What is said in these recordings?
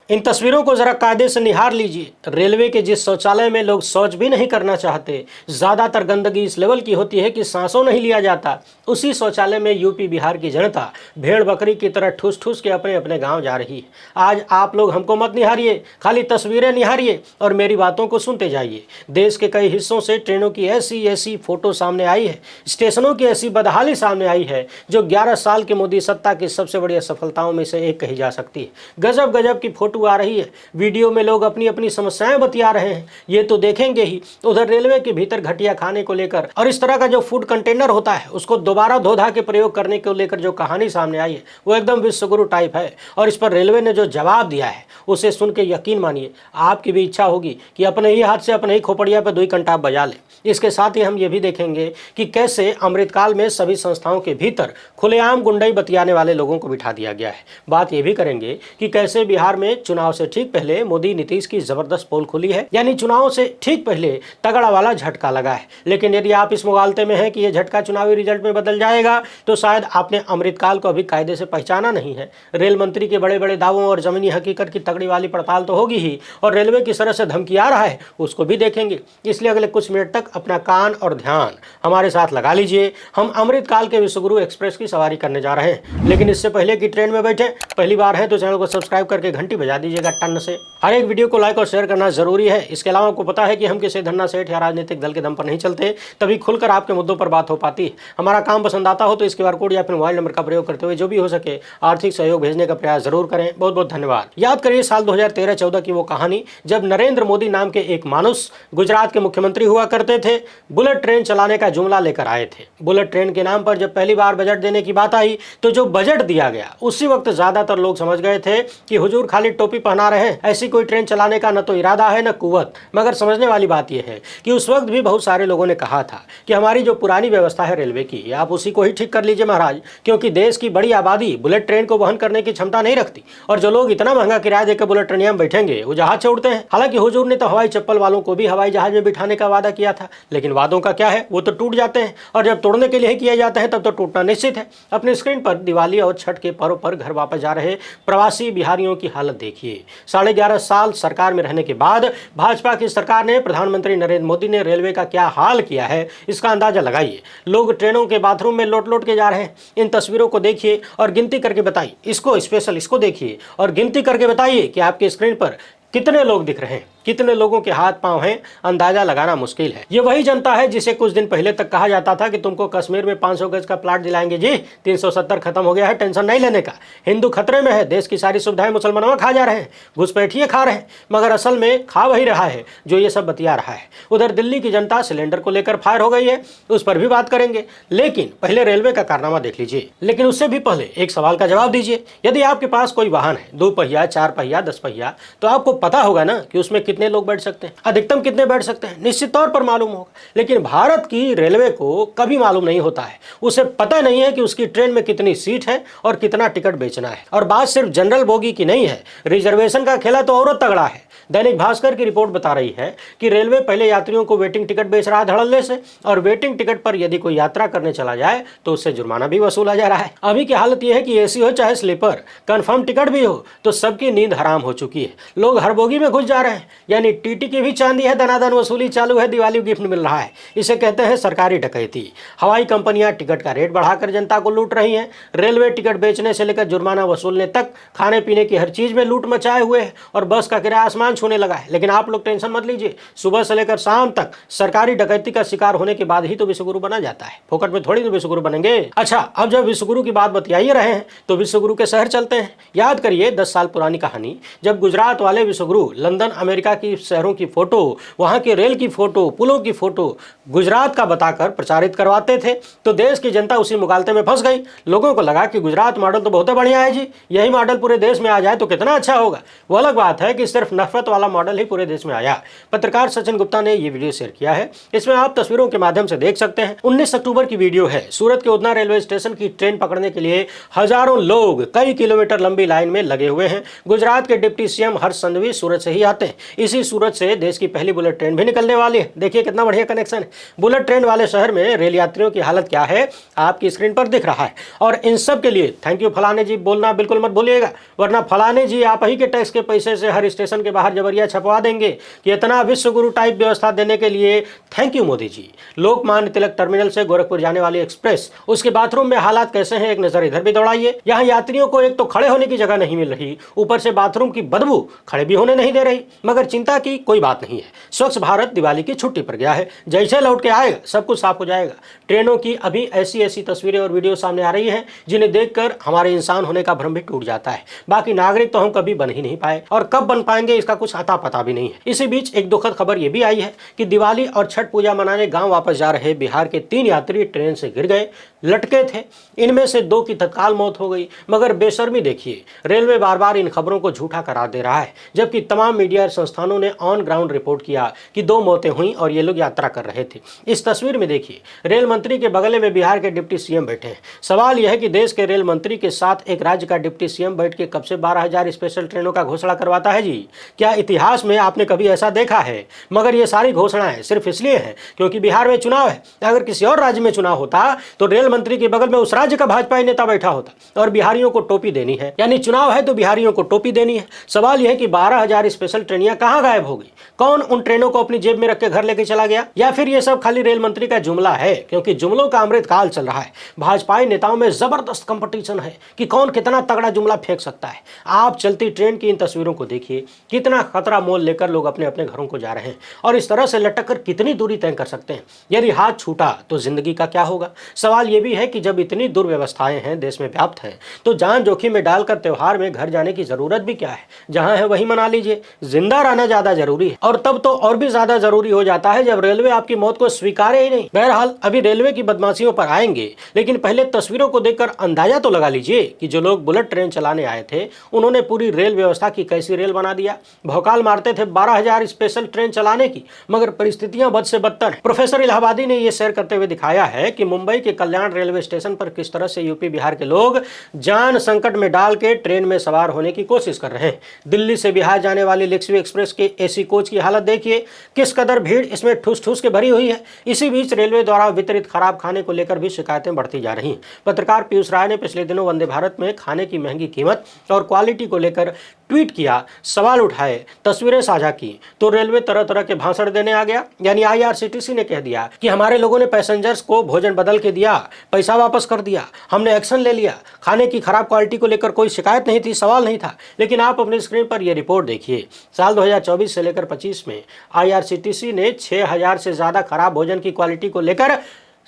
इन तस्वीरों को जरा कायदे से निहार लीजिए। रेलवे के जिस शौचालय में लोग शौच भी नहीं करना चाहते, ज्यादातर गंदगी इस लेवल की होती है कि सांसों नहीं लिया जाता, उसी शौचालय में यूपी बिहार की जनता भेड़ बकरी की तरह ठूस ठूस के अपने अपने गांव जा रही है। आज आप लोग हमको मत निहारिए, खाली तस्वीरें निहारिए और मेरी बातों को सुनते जाइए। देश के कई हिस्सों से ट्रेनों की ऐसी ऐसी फोटो सामने आई है, स्टेशनों की ऐसी बदहाली सामने आई है जो 11 साल के मोदी सत्ता की सबसे बड़ी सफलताओं में से एक कही जा सकती है। गजब गजब की फोटो आ रही है, वीडियो में लोग अपनी अपनी समस्याएं बतिया रहे हैं, ये तो देखेंगे ही। उधर रेलवे के भीतर घटिया खाने को लेकर और इस तरह का जो फूड कंटेनर होता है उसको दोबारा धो धा के प्रयोग करने को लेकर जो कहानी सामने आई है वो एकदम विश्वगुरु टाइप है। और इस पर रेलवे ने जो जवाब दिया है उसे सुन के यकीन मानिए आपकी भी इच्छा होगी कि अपने ही हाथ से अपने ही खोपड़िया पर 2 कंटाप बजा ले। इसके साथ ही हम ये भी देखेंगे कि कैसे अमृतकाल में सभी संस्थाओं के भीतर खुलेआम गुंडई बतियाने वाले लोगों को बिठा दिया गया है। बात ये भी करेंगे कि कैसे बिहार में चुनाव से ठीक पहले मोदी नीतीश की जबरदस्त पोल खुली है, यानी चुनाव से ठीक पहले तगड़ा वाला झटका लगा है। लेकिन यदि आप इस मुगालते में हैं कि यह झटका चुनावी रिजल्ट में बदल जाएगा तो शायद आपने अमृतकाल को अभी कायदे से पहचाना नहीं है। रेल मंत्री के बड़े बड़े दावों और जमीनी हकीकत की तगड़ी वाली पड़ताल तो होगी ही, और रेलवे किस तरह से धमकी आ रहा है उसको भी देखेंगे। इसलिए अगले कुछ मिनट तक अपना कान और ध्यान हमारे साथ लगा लीजिए। हम अमृतकाल के विश्वगुरु एक्सप्रेस की सवारी करने जा रहे हैं, लेकिन इससे पहले कि ट्रेन में बैठे पहली बार है तो चैनल को सब्सक्राइब करके घंटी बजा दीजिएगा टन से। हर एक वीडियो को लाइक और शेयर करना जरूरी है। इसके अलावा आपको पता है कि हम किसी धन्ना सेठ या राजनीतिक दल के दम पर नहीं चलते, तभी खुलकर आपके मुद्दों पर बात हो पाती है। हमारा काम पसंद आता हो तो इस QR कोड या फिर मोबाइल नंबर का प्रयोग करते हुए जो भी हो सके आर्थिक सहयोग भेजने का प्रयास जरूर करें। बहुत बहुत धन्यवाद। याद करिए साल 2013-14 की वो कहानी जब नरेंद्र मोदी नाम के एक मानुस गुजरात के मुख्यमंत्री हुआ करते थे, बुलेट ट्रेन चलाने का जुमला लेकर आए थे। बुलेट ट्रेन के नाम पर जब पहली बार बजट देने की बात आई तो जो बजट दिया गया उसी वक्त ज्यादातर लोग समझ गए थे कि हुजूर खाली टोपी पहना रहे हैं, ऐसी कोई ट्रेन चलाने का न तो इरादा है न कुव्वत। मगर समझने वाली बात यह है कि उस वक्त भी बहुत सारे लोगों ने कहा था कि हमारी जो पुरानी व्यवस्था है रेलवे की, आप उसी को ही ठीक कर लीजिए महाराज, क्योंकि देश की बड़ी आबादी बुलेट ट्रेन को वहन करने की क्षमता नहीं रखती, और जो लोग इतना महंगा किराया देकर बुलेट ट्रेन में बैठेंगे वो जहाज से उड़ते हैं। हालांकि हुजूर ने तो हवाई चप्पल वालों को भी हवाई जहाज में बिठाने का वादा किया था, लेकिन वादों का क्या है, वो तो टूट जाते हैं, और जब तोड़ने के लिए किए जाते हैं तब तो टूटना निश्चित है। अपने स्क्रीन पर दिवाली और छठ के पर्व पर घर वापस जा रहे प्रवासी बिहारियों की हालत देखिए। 11.5 साल सरकार में रहने के बाद भाजपा की सरकार ने प्रधानमंत्री नरेंद्र मोदी ने रेलवे का क्या हाल किया है इसका अंदाजा लगाइए। लोग ट्रेनों के बाथरूम में लौट लौट के जा रहे हैं। इन तस्वीरों को देखिए और गिनती करके बताइए, इसको स्पेशल इसको देखिए और गिनती करके बताइए कि आपके स्क्रीन पर कितने लोग दिख रहे हैं, कितने लोगों के हाथ पांव हैं, अंदाजा लगाना मुश्किल है। ये वही जनता है जिसे कुछ दिन पहले तक कहा जाता था कि तुमको कश्मीर में 500 गज का प्लाट दिलाएंगे जी, 370 खत्म हो गया है, टेंशन नहीं लेने का। हिंदू खतरे में है, देश की सारी सुविधाएं मुसलमानों खा जा रहे हैं, घुसपैठिए खा रहे हैं, मगर असल में खा वही रहा है जो ये सब बतिया रहा है। उधर दिल्ली की जनता सिलेंडर को लेकर फायर हो गई है, उस पर भी बात करेंगे, लेकिन पहले रेलवे का कारनामा देख लीजिए। लेकिन उससे भी पहले एक सवाल का जवाब दीजिए। यदि आपके पास कोई वाहन है, 2 पहिया, 4 पहिया, 10 पहिया, तो आपको पता होगा ना कि उसमें कितने लोग बैठ सकते हैं, अधिकतम कितने बैठ सकते हैं, निश्चित तौर पर मालूम होगा। लेकिन भारत की रेलवे को कभी मालूम नहीं होता है, उसे पता नहीं है कि उसकी ट्रेन में कितनी सीट है और कितना टिकट बेचना है। और बात सिर्फ जनरल बोगी की नहीं है, रिजर्वेशन का खेला तो और तगड़ा है। दैनिक भास्कर की रिपोर्ट बता रही है कि रेलवे पहले यात्रियों को वेटिंग टिकट बेच रहा है धड़ल्ले से, और वेटिंग टिकट पर यदि कोई यात्रा करने चला जाए तो उससे जुर्माना भी वसूला जा रहा है। अभी की हालत यह है कि एसी हो चाहे स्लीपर, कंफर्म टिकट भी हो तो सबकी नींद हराम हो चुकी है। लोग हर बोगी में घुस जा रहे हैं, यानी टीटी की भी चांदी है, दनादन वसूली चालू है, दिवाली गिफ्ट मिल रहा है। इसे कहते हैं सरकारी डकैती। हवाई कंपनियां टिकट का रेट बढ़ाकर जनता को लूट रही हैं। रेलवे टिकट बेचने से लेकर जुर्माना वसूलने तक खाने पीने की हर चीज में लूट मचाए हुए है, और बस का किराया आसमान छूने लगा है। लेकिन आप लोग टेंशन मत लीजिए, सुबह से लेकर शाम तक सरकारी डकैती का शिकार होने के बाद ही तो विश्वगुरु बना जाता है, फोकट में थोड़ी तो विश्वगुरु बनेंगे। अच्छा, अब जब विश्वगुरु की बात बतियाई रहे हैं तो विश्वगुरु के शहर चलते हैं। याद करिए 10 साल पुरानी कहानी, जब गुजरात वाले विश्वगुरु लंदन अमेरिका की शहरों की फोटो, वहां के रेल की फोटो, पुलों की फोटो गुजरात का बताकर प्रचारित करवाते थे तो देश की जनता उसी मुगालते में फंस गई। लोगों को लगा कि गुजरात मॉडल तो बहुत बढ़िया है जी, यही मॉडल पूरे देश में आ जाए तो कितना अच्छा होगा। वो अलग बात है कि सिर्फ नफरत वाला मॉडल ही पूरे देश में आया। पत्रकार सचिन गुप्ता ने ये वीडियो शेयर किया है। इसमें आप तस्वीरों के माध्यम से देख सकते हैं। 19 अक्टूबर की वीडियो है। सूरत के उधना रेलवे स्टेशन की ट्रेन पकड़ने के लिए हजारों लोग कई किलोमीटर लंबी लाइन में लगे हुए हैं। गुजरात के डिप्टी सीएम हर्ष संघवी सूरत से ही आते हैं। इसी सूरत से देश की पहली बुलेट ट्रेन भी निकलने वाली है। देखिए कितना बढ़िया कनेक्शन है। बुलेट ट्रेन वाले शहर में रेल यात्रियों की हालत क्या है आपकी स्क्रीन पर दिख रहा है। और इन सब के लिए थैंक यू फलाने जी बोलना बिल्कुल मत भूलिएगा, वरना फलाने जी आप ही के टैक्स के पैसे से हर स्टेशन के बाहर जबरिया छपवा देंगे कि इतना विश्व गुरु टाइप व्यवस्था देने के लिए thank you Modi ji. Lokmanya Tilak terminal से गोरखपुर जाने वाली एक्सप्रेस, उसके बाथरूम में हालात कैसे हैं एक नजर इधर भी दौड़ाइए। यहाँ यात्रियों को एक तो खड़े होने की जगह नहीं मिल रही, ऊपर से बाथरूम की बदबू खड़े भी होने नहीं दे रही। मगर चिंता की कोई बात नहीं है। स्वच्छ भारत दिवाली की छुट्टी पर गया है, जैसे लौट के आएगा सब कुछ साफ हो जाएगा। ट्रेनों की अभी ऐसी ऐसी तस्वीरें और वीडियो सामने आ रही हैं जिन्हें देखकर हमारे इंसान होने का भ्रम भी टूट जाता है। बाकी नागरिक तो हम कभी बन ही नहीं पाए और कब बन पाएंगे इसका कुछ अता पता भी नहीं है। इसी बीच एक दुखद खबर यह भी आई है कि दिवाली और छठ पूजा मनाने गांव वापस जा रहे बिहार के 3 यात्री ट्रेन से गिर गए, लटके थे। इनमें से 2 की तत्काल मौत हो गई। मगर बेशर्मी देखिए, रेलवे बार बार इन खबरों को झूठा करार दे रहा है, जबकि तमाम मीडिया संस्थानों ने ऑन ग्राउंड रिपोर्ट किया कि 2 मौतें हुई और ये लोग यात्रा कर रहे थे। इस तस्वीर में देखिए, रेल मंत्री के बगल में बिहार के डिप्टी सीएम बैठे हैं। सवाल यह है कि देश के रेल मंत्री के साथ एक राज्य का डिप्टी सीएम बैठ के कब से 12,000 स्पेशल ट्रेनों का घोषणा करवाता है जी? क्या इतिहास में आपने कभी ऐसा देखा है? मगर ये सारी घोषणाएं सिर्फ इसलिए हैं क्योंकि बिहार में चुनाव है। अगर किसी और राज्य में चुनाव होता तो रेल मंत्री के बगल में उस राज्य का भाजपा नेता बैठा होता और बिहारियों को टोपी देनी है, यानी चुनाव है तो बिहारियों को टोपी देनी है। सवाल यह है कि 12,000 स्पेशल ट्रेनियां कहां गायब हो गई? कौन उन ट्रेनों को अपनी जेब में रख के घर लेके चला गया? या फिर ये सब खाली रेल मंत्री का जुमला है? क्योंकि जुमलों का अमृत काल चल रहा है। भाजपाई नेताओं में जबरदस्त कंपटीशन है कि कौन कितना तगड़ा जुमला फेंक सकता है। आप चलती ट्रेन की इन तस्वीरों को देखिए, कितना खतरा मोल लेकर लोग अपने अपने घरों को जा रहे हैं और इस तरह से लटक कर कितनी दूरी तय कर सकते हैं। यदि हाथ छूटा तो जिंदगी का क्या होगा? सवाल यह भी है कि जब इतनी दुर्व्यवस्थाएं हैं देश में व्याप्त हैं तो जान जोखिम में डालकर त्योहार में घर जाने की जरूरत भी क्या है? जहां है वहीं मना लीजिए। जिंदा रहना ज्यादा जरूरी है और तब तो और भी ज्यादा जरूरी हो जाता है जब रेलवे आपकी मौत को स्वीकारे ही नहीं। बहरहाल अभी रेलवे की बदमाशियों पर आएंगे, लेकिन पहले तस्वीरों को देखकर अंदाजा तो लगा लीजिए कि जो लोग बुलेट ट्रेन चलाने आए थे उन्होंने पूरी रेल व्यवस्था की कैसी रेल बना दिया। भौकाल मारते थे 12,000 स्पेशल ट्रेन चलाने की, मगर परिस्थितियां बद से बदतर हैं। प्रोफेसर इलाहाबादी ने यह शेयर करते हुए दिखाया है कि मुंबई के कल्याण रेलवे स्टेशन पर किस तरह से यूपी बिहार के लोग जान संकट में डाल के ट्रेन में सवार होने की कोशिश कर रहे हैं। दिल्ली से बिहार जाने वाली लिक्सवी एक्सप्रेस के एसी कोच की हालत देखिए, किस कदर भीड़ इसमें ठूस ठूस के भरी हुई है। इसी बीच रेलवे द्वारा वितरित खराब खाने को लेकर भी शिकायतें बढ़ती जा रही हैं। पत्रकार पीयूष राय ने पिछले दिनों वंदे भारत में खाने की महंगी कीमत और क्वालिटी को लेकर ट्वीट किया, सवाल उठाए, तस्वीरें साझा की तो रेलवे तरह तरह के भाषण देने आ गया। यानी आईआरसीटीसी ने कह दिया कि हमारे लोगों ने पैसेंजर्स को भोजन बदल के दिया, पैसा वापस कर दिया, हमने एक्शन ले लिया, खाने की खराब क्वालिटी को लेकर कोई शिकायत नहीं थी, सवाल नहीं था। लेकिन आप अपनी स्क्रीन पर यह रिपोर्ट देखिए, साल 2024 से लेकर 25 में आईआरसीटीसी ने 6,000 से ज्यादा खराब भोजन की क्वालिटी को लेकर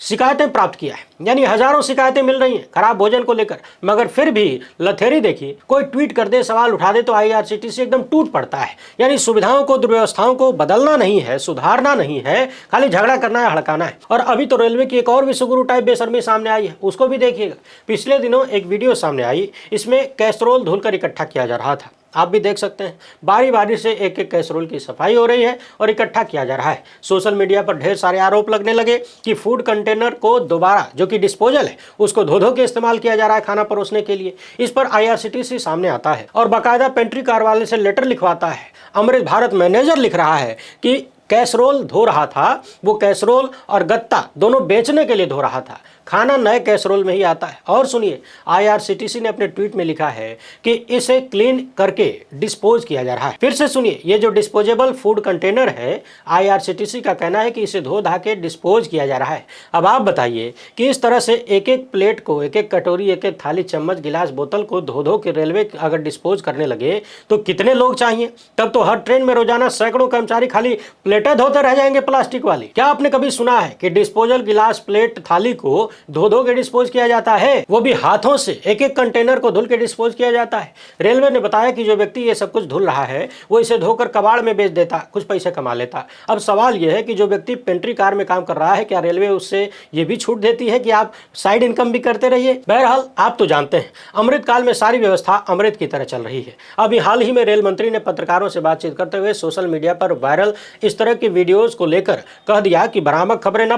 शिकायतें प्राप्त किया है। यानी हजारों शिकायतें मिल रही हैं खराब भोजन को लेकर, मगर फिर भी लथेरी देखिए, कोई ट्वीट कर दे, सवाल उठा दे तो आईआरसीटीसी एकदम टूट पड़ता है। यानी सुविधाओं को, दुर्व्यवस्थाओं को बदलना नहीं है, सुधारना नहीं है, खाली झगड़ा करना है, हड़काना है। और अभी तो रेलवे की एक और विश्वगुरु टाइप बेशर्मी सामने आई है, उसको भी देखिएगा। पिछले दिनों एक वीडियो सामने आई, इसमें कैसरोल धुलकर इकट्ठा किया जा रहा था। आप भी देख सकते हैं, बारी बारी से एक एक कैसरोल की सफाई हो रही है और इकट्ठा किया जा रहा है। सोशल मीडिया पर ढेर सारे आरोप लगने लगे कि फूड कंटेनर को दोबारा, जो कि डिस्पोजल है, उसको धो धो के इस्तेमाल किया जा रहा है खाना परोसने के लिए। इस पर आईआरसीटीसी सामने आता है और बाकायदा पेंट्री कार वाले से लेटर लिखवाता है। अमृत भारत मैनेजर लिख रहा है कि कैसरोल धो रहा था, वो कैसरोल और गत्ता दोनों बेचने के लिए धो रहा था, खाना नए कैसरोल में ही आता है। और सुनिए, आईआरसीटीसी ने अपने ट्वीट में लिखा है कि इसे क्लीन करके डिस्पोज किया जा रहा है। फिर से सुनिए, ये जो डिस्पोजेबल फूड कंटेनर है, आईआरसीटीसी का कहना है कि इसे धो धा के डिस्पोज किया जा रहा है। अब आप बताइए कि इस तरह से एक एक प्लेट को, एक एक कटोरी, एक एक थाली, चम्मच, गिलास, बोतल को धो धो के रेलवे अगर डिस्पोज करने लगे तो कितने लोग चाहिए? तब तो हर ट्रेन में रोजाना सैकड़ों कर्मचारी खाली प्लेटें धोते रह जाएंगे प्लास्टिक वाली। क्या आपने कभी सुना है कि डिस्पोजल गिलास, प्लेट, थाली को धो धो के डिस्पोज किया जाता है, वो भी हाथों से एक एक कंटेनर को धुल के डिस्पोज किया जाता है। रेलवे ने बताया कि जो व्यक्ति ये सब कुछ धुल रहा है वो इसे धोकर कबाड़ में बेच देता, कुछ पैसे कमा लेता। अब सवाल यह है कि जो व्यक्ति पेंट्री कार में काम कर रहा है, क्या रेलवे उससे ये भी छूट देती है कि आप साइड इनकम भी करते रहिए? बहरहाल आप तो जानते हैं अमृतकाल में सारी व्यवस्था अमृत की तरह चल रही है। अभी हाल ही में रेल मंत्री ने पत्रकारों से बातचीत करते हुए सोशल मीडिया पर वायरल इस तरह की वीडियोस को लेकर कह दिया कि भ्रामक खबरें न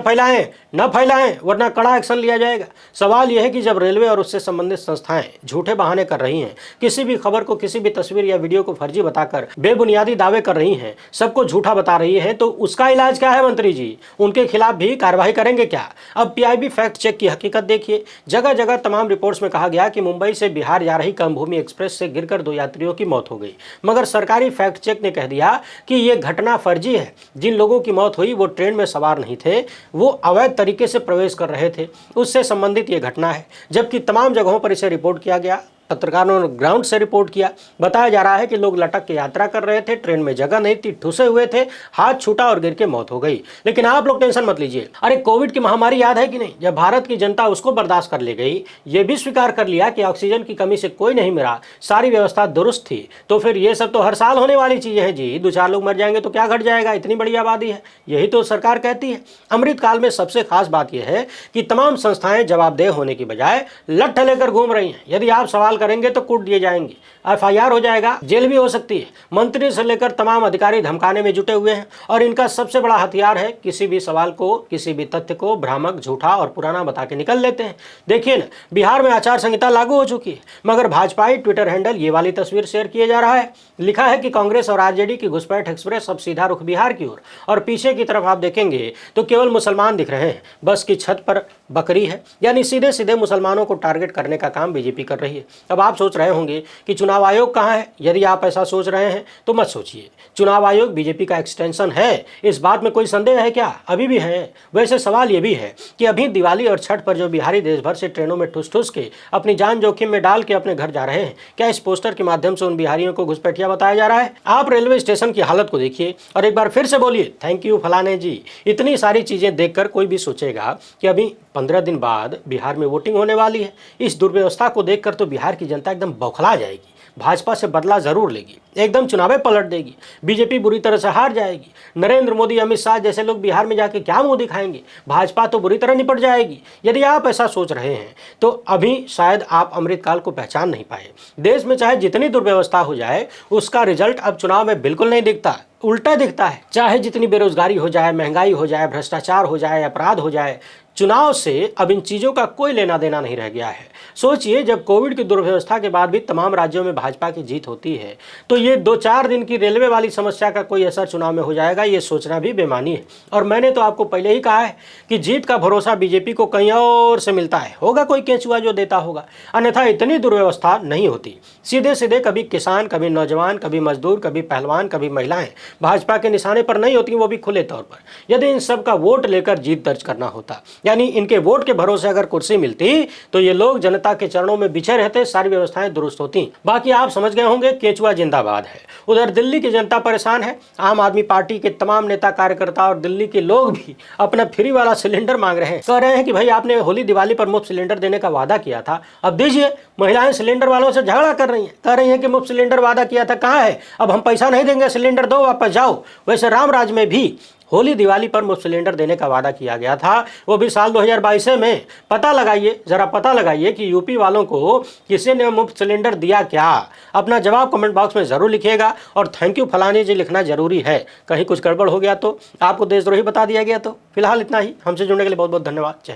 फैलाएं वरना कड़ा एक्शन लिया जाएगा। सवाल यह है कि जब रेलवे और उससे संबंधित संस्थाएं झूठे बहाने कर रही हैं, किसी भी खबर को, किसी भी तस्वीर या वीडियो को फर्जी बताकर बेबुनियादी दावे कर रही हैं, सबको झूठा बता रही है, तो उसका इलाज क्या है मंत्री जी? उनके खिलाफ भी कार्रवाई करेंगे क्या? अब पीआईबी फैक्ट चेक की हकीकत देखिए। जगह जगह तमाम रिपोर्ट्स में कहा गया कि मुंबई से बिहार जा रही कर्मभूमि एक्सप्रेस से गिरकर 2 यात्रियों की मौत हो गई, मगर सरकारी फैक्ट चेक ने कह दिया कि यह घटना फर्जी है। जिन लोगों की मौत हुई वो ट्रेन में सवार नहीं थे, वो अवैध तरीके से प्रवेश कर रहे थे, उससे संबंधित ये घटना है। जबकि तमाम जगहों पर इसे रिपोर्ट किया गया, पत्रकारों ने ग्राउंड से रिपोर्ट किया। बताया जा रहा है कि लोग लटक के यात्रा कर रहे थे, ट्रेन में जगह नहीं थी, ठुसे हुए थे, हाथ छूटा और गिर के मौत हो गई। लेकिन आप लोग टेंशन मत लीजिए। अरे कोविड की महामारी याद है कि नहीं? जब भारत की जनता उसको बर्दाश्त कर ले गई, ये भी स्वीकार कर लिया कि ऑक्सीजन की कमी से कोई नहीं मरा, सारी व्यवस्था दुरुस्त थी, तो फिर ये सब तो हर साल होने वाली चीजें हैं जी। 2-4 लोग मर जाएंगे तो क्या घट जाएगा? इतनी बड़ी आबादी है, यही तो सरकार कहती है। अमृतकाल में सबसे खास बात यह है कि तमाम संस्थाएं जवाबदेह होने की बजाय लट्ठ लेकर घूम रही हैं। यदि आप सवाल करेंगे तो कूट दिए जाएंगे, एफआईआर हो जाएगा, जेल भी हो सकती है। मंत्री से लेकर तमाम अधिकारी धमकाने में जुटे हुए हैं और इनका सबसे बड़ा हथियार है किसी भी सवाल को, किसी भी तथ्य को भ्रामक, झूठा और पुराना बता के निकल लेते हैं। देखिए ना, बिहार में आचार संहिता लागू हो चुकी है, मगर भाजपाई ट्विटर हैंडल ये वाली तस्वीर शेयर किए जा रहा है। लिखा है कि कांग्रेस और आरजेडी की घुसपैठ एक्सप्रेस अब सीधा रुख बिहार की ओर, और पीछे की तरफ आप देखेंगे तो केवल मुसलमान दिख रहे हैं। बस की छत पर बकरी है, यानी सीधे सीधे मुसलमानों को टारगेट करने का काम बीजेपी कर रही है। अब आप सोच रहे होंगे कि चुनाव आयोग कहां है? यदि आप ऐसा सोच रहे हैं तो मत सोचिए। चुनाव आयोग बीजेपी का एक्सटेंशन है, इस बात में कोई संदेह है क्या? अभी भी है। वैसे सवाल यह भी है कि अभी दिवाली और छठ पर जो बिहारी देश भर से ट्रेनों में ठुस ठुस के अपनी जान जोखिम में डाल के अपने घर जा रहे हैं, क्या इस पोस्टर के माध्यम से उन बिहारियों को घुसपैठिया बताया जा रहा है? आप रेलवे स्टेशन की हालत को देखिए और एक बार फिर से बोलिए थैंक यू फलाने जी। इतनी सारी चीजें देखकर कोई भी सोचेगा कि अभी 15 दिन बाद बिहार में वोटिंग होने वाली है। इस दुर्व्यवस्था को देखकर तो बिहार की जनता एकदम बौखला जाएगी, भाजपा से बदला जरूर लेगी, एकदम चुनावें पलट देगी, बीजेपी बुरी तरह से हार जाएगी। नरेंद्र मोदी, अमित शाह जैसे लोग बिहार में जाके क्या मुंह दिखाएंगे? भाजपा तो बुरी तरह निपट जाएगी। यदि आप ऐसा सोच रहे हैं तो अभी शायद आप अमृतकाल को पहचान नहीं पाए। देश में चाहे जितनी दुर्व्यवस्था हो जाए, उसका रिजल्ट अब चुनाव में बिल्कुल नहीं दिखता, उल्टा दिखता है। चाहे जितनी बेरोजगारी हो जाए, महंगाई हो जाए, भ्रष्टाचार हो जाए, अपराध हो जाए, चुनाव से अब इन चीजों का कोई लेना देना नहीं रह गया है। सोचिए, जब कोविड की दुर्व्यवस्था के बाद भी तमाम राज्यों में भाजपा की जीत होती है, तो ये 2-4 दिन की रेलवे वाली समस्या का कोई असर चुनाव में हो जाएगा, ये सोचना भी बेमानी है। और मैंने तो आपको पहले ही कहा है कि जीत का भरोसा बीजेपी को कहीं और से मिलता है, होगा कोई केचुआ जो देता होगा, अन्यथा इतनी दुर्व्यवस्था नहीं होती। सीधे सीधे कभी किसान, कभी नौजवान, कभी मजदूर, कभी पहलवान, कभी महिलाएं भाजपा के निशाने पर नहीं होती, वो भी खुले तौर पर। यदि इन सब का वोट लेकर जीत दर्ज करना होता, यानी इनके वोट के भरोसे अगर कुर्सी मिलती, तो ये लोग जनता के चरणों में बिछे रहते, सारी व्यवस्थाएं दुरुस्त होती। बाकी आप समझ गए होंगे, केचुआ जिंदाबाद है। उधर दिल्ली की जनता परेशान है। आम आदमी पार्टी के तमाम नेता कार्यकर्ता और दिल्ली के लोग भी अपना फ्री वाला सिलेंडर मांग रहे हैं। कह रहे हैं कि भाई आपने होली दिवाली पर मुफ्त सिलेंडर देने का वादा किया था, अब दीजिए। महिलाएं सिलेंडर वालों से झगड़ा कर रही हैं, कह रही हैं कि मुफ्त सिलेंडर वादा किया था, कहाँ है? अब हम पैसा नहीं देंगे, सिलेंडर दो, वापस जाओ। वैसे रामराज में भी होली दिवाली पर मुफ्त सिलेंडर देने का वादा किया गया था, वो भी साल 2022 में। पता लगाइए, जरा पता लगाइए कि यूपी वालों को किसी ने मुफ्त सिलेंडर दिया क्या? अपना जवाब कमेंट बॉक्स में जरूर लिखिएगा और थैंक यू फलानी जी लिखना जरूरी है। कहीं कुछ गड़बड़ हो गया तो, आपको देशद्रोही बता दिया गया तो। फिलहाल इतना ही। हमसे जुड़ने के लिए बहुत बहुत धन्यवाद। जय हिंद।